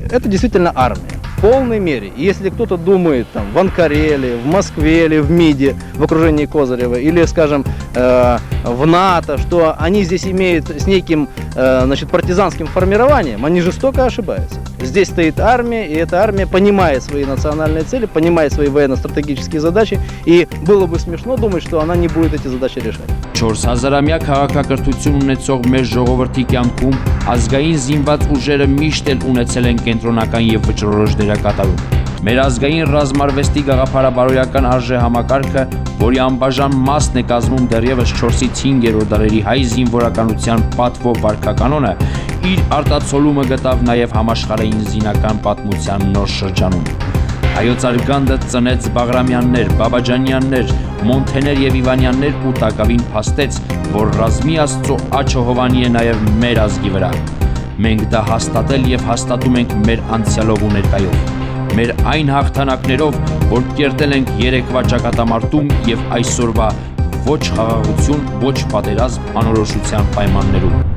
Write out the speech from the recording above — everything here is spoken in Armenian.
Это действительно армия. В полной мере. И если кто-то думает там, в Анкаре, или в Москве, или в МИДе, в окружении Козырева, или, скажем, в НАТО, что они здесь имеют с неким партизанским формированием, они жестоко ошибаются. Здесь стоит армия, и эта армия понимает свои национальные цели, понимает свои военно-стратегические задачи, и было бы смешно думать, что она не будет эти задачи решать. 4,000-ամյա քաղաքակրթություն ունեցող մեր ժողովրդի կյանքում ազգային զինված ուժերը միշտ էլ ունեցել են կենտրոնական եւ վճռորոշ դերակատարում։ Մեր ազգային ռազմարվեստի գաղափարաբարոյական արժե համակարգը, որի անբաժան մասն է կազմում դեռևս 4-ից 5-րդ դարերի հայ զինվորականության պատվո վարքականոնը, իր արտացոլումը գտավ նաեւ համաշխարհային զինական պատմության նոր շրջանում։ Հայոց արգանդը ծնեց Բաղրամյաններ, Բաբաջանյաններ, Մոնթեներ եւ Իվանյաններ ու տակավին փաստեց, որ ռազմի աստծո աչը հովանի է նաեւ մեր ազգի վրա։ Մենք դա հաստատել եւ հաստատում ենք մեր անցյալով ու ներկայով։ Մեր այն հաղթանակներով, որ կերտել ենք երեկվա ճակատամարտում եւ այսօրվա ոչ խաղաղություն, ոչ պատերազմ անորոշության պայմաններում։